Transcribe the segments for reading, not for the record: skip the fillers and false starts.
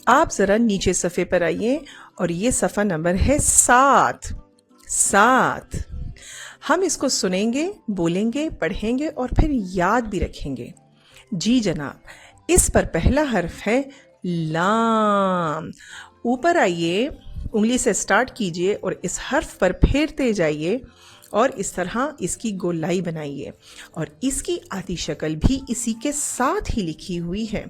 آپ ذرا نیچے صفحے پر آئیے اور یہ صفحہ نمبر ہے 7. ہم اس کو سنیں گے، بولیں گے، پڑھیں گے اور پھر یاد بھی رکھیں گے. جی جناب. اس پر پہلا حرف ہے لام. اوپر آئیے، انگلی سے سٹارٹ کیجئے اور اس حرف پر پھیرتے جائیے اور اس طرح اس کی گولائی بنائیے، اور اس کی آدھی شکل بھی اسی کے ساتھ ہی لکھی ہوئی ہے.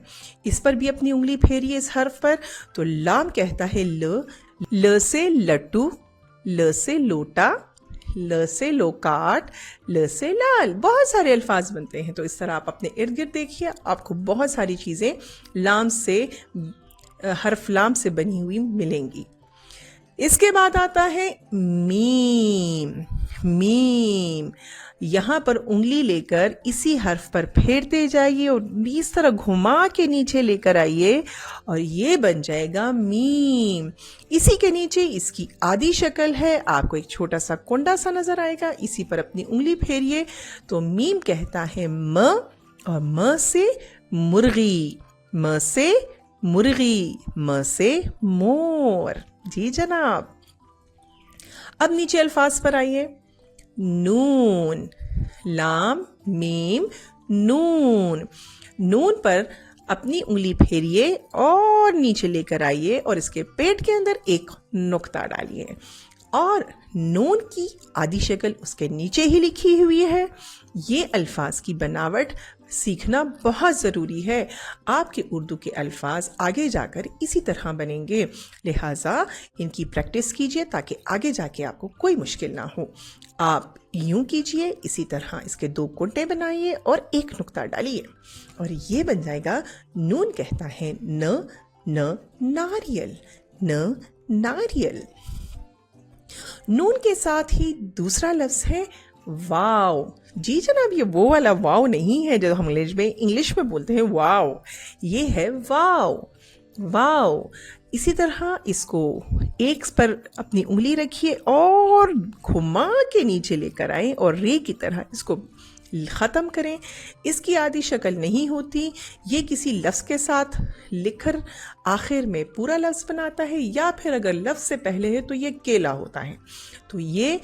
اس پر بھی اپنی انگلی پھیریے اس حرف پر. تو لام کہتا ہے ل سے لٹو، ل سے لوٹا، ل سے لوکاٹ، ل سے لال. بہت سارے الفاظ بنتے ہیں. تو اس طرح آپ اپنے ارد گرد دیکھیے، آپ کو بہت ساری چیزیں لام سے، حرف لام سے بنی ہوئی ملیں گی. اس کے بعد آتا ہے میم. یہاں پر انگلی لے کر اسی حرف پر پھیرتے جائیے اور اس طرح گھما کے نیچے لے کر آئیے اور یہ بن جائے گا میم. اسی کے نیچے اس کی آدھی شکل ہے، آپ کو ایک چھوٹا سا کنڈا سا نظر آئے گا، اسی پر اپنی انگلی پھیریے. تو میم کہتا ہے م، اور م سے مرغی، م سے مرغی، م سے مور. جی جناب. اب نیچے الفاظ پر آئیے. نون، لام میم نون. نون پر اپنی انگلی پھیریے اور نیچے لے کر آئیے اور اس کے پیٹ کے اندر ایک نقطہ ڈالیے، اور نون کی آدھی شکل اس کے نیچے ہی لکھی ہوئی ہے. یہ الفاظ کی بناوٹ سیکھنا بہت ضروری ہے. آپ کے اردو کے الفاظ آگے جا کر اسی طرح بنیں گے، لہٰذا ان کی پریکٹس کیجیے تاکہ آگے جا کے آپ کو کوئی مشکل نہ ہو. آپ یوں کیجیے، اسی طرح اس کے 2 کنڈے بنائیے اور ایک نقطہ ڈالیے، اور یہ بن جائے گا. نون کہتا ہے ناریل، ناریل. نون کے ساتھ ہی دوسرا لفظ ہے واو. جی جناب، یہ وہ والا واو نہیں ہے جو ہم انگلش میں بولتے ہیں واو، یہ ہے واو. اسی طرح اس کو ایک پر اپنی انگلی رکھیے اور گھما کے نیچے لے کر آئیں اور رے کی طرح اس کو ختم کریں. اس کی آدھی شکل نہیں ہوتی، یہ کسی لفظ کے ساتھ لکھ کر آخر میں پورا لفظ بناتا ہے، یا پھر اگر لفظ سے پہلے ہے تو یہ کیلا ہوتا ہے. تو یہ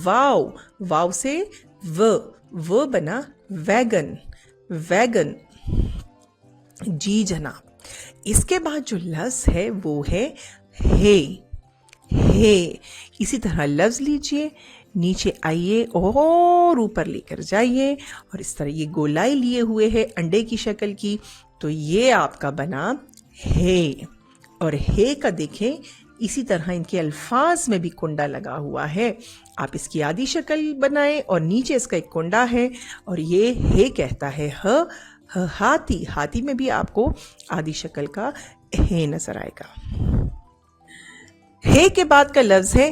واو سے و بنا ویگن. جی جناب. اس کے بعد جو لفظ ہے وہ ہے ہے. اسی طرح لفظ لیجئے، نیچے آئیے اور اوپر لے کر جائیے، اور اس طرح یہ گولائی لیے ہوئے ہے انڈے کی شکل کی. تو یہ آپ کا بنا ہے. اور ہے کا دیکھیں اسی طرح ان کے الفاظ میں بھی کنڈا لگا ہوا ہے. آپ اس کی آدھی شکل بنائیں اور نیچے اس کا ایک کنڈا ہے، اور یہ ہے کہتا ہے ہاتھی میں بھی آپ کو آدھی شکل کا ہے نظر آئے گا. ہے کے بعد کا لفظ ہے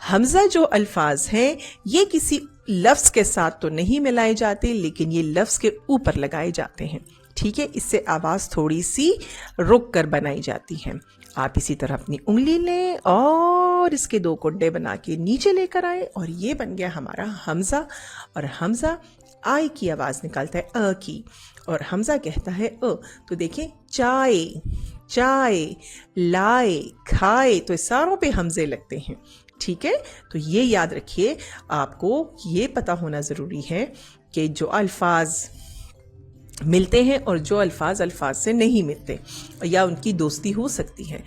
حمزہ جو الفاظ ہیں یہ کسی لفظ کے ساتھ تو نہیں ملائے جاتے، لیکن یہ لفظ کے اوپر لگائے جاتے ہیں. ٹھیک ہے، اس سے آواز تھوڑی سی رک کر بنائی جاتی ہے. آپ اسی طرح اپنی انگلی لیں اور اس کے 2 کنڈے بنا کے نیچے لے کر آئے، اور یہ بن گیا ہمارا حمزہ. اور حمزہ آئی کی آواز نکالتا ہے کی، اور حمزہ کہتا ہے تو دیکھیں چائے، لائے، کھائے، تو اس ساروں پہ حمزے لگتے ہیں. ٹھیک ہے، تو یہ یاد رکھیے. آپ کو یہ پتا ہونا ضروری ہے کہ جو الفاظ ملتے ہیں اور جو الفاظ سے نہیں ملتے، یا ان کی دوستی ہو سکتی ہے.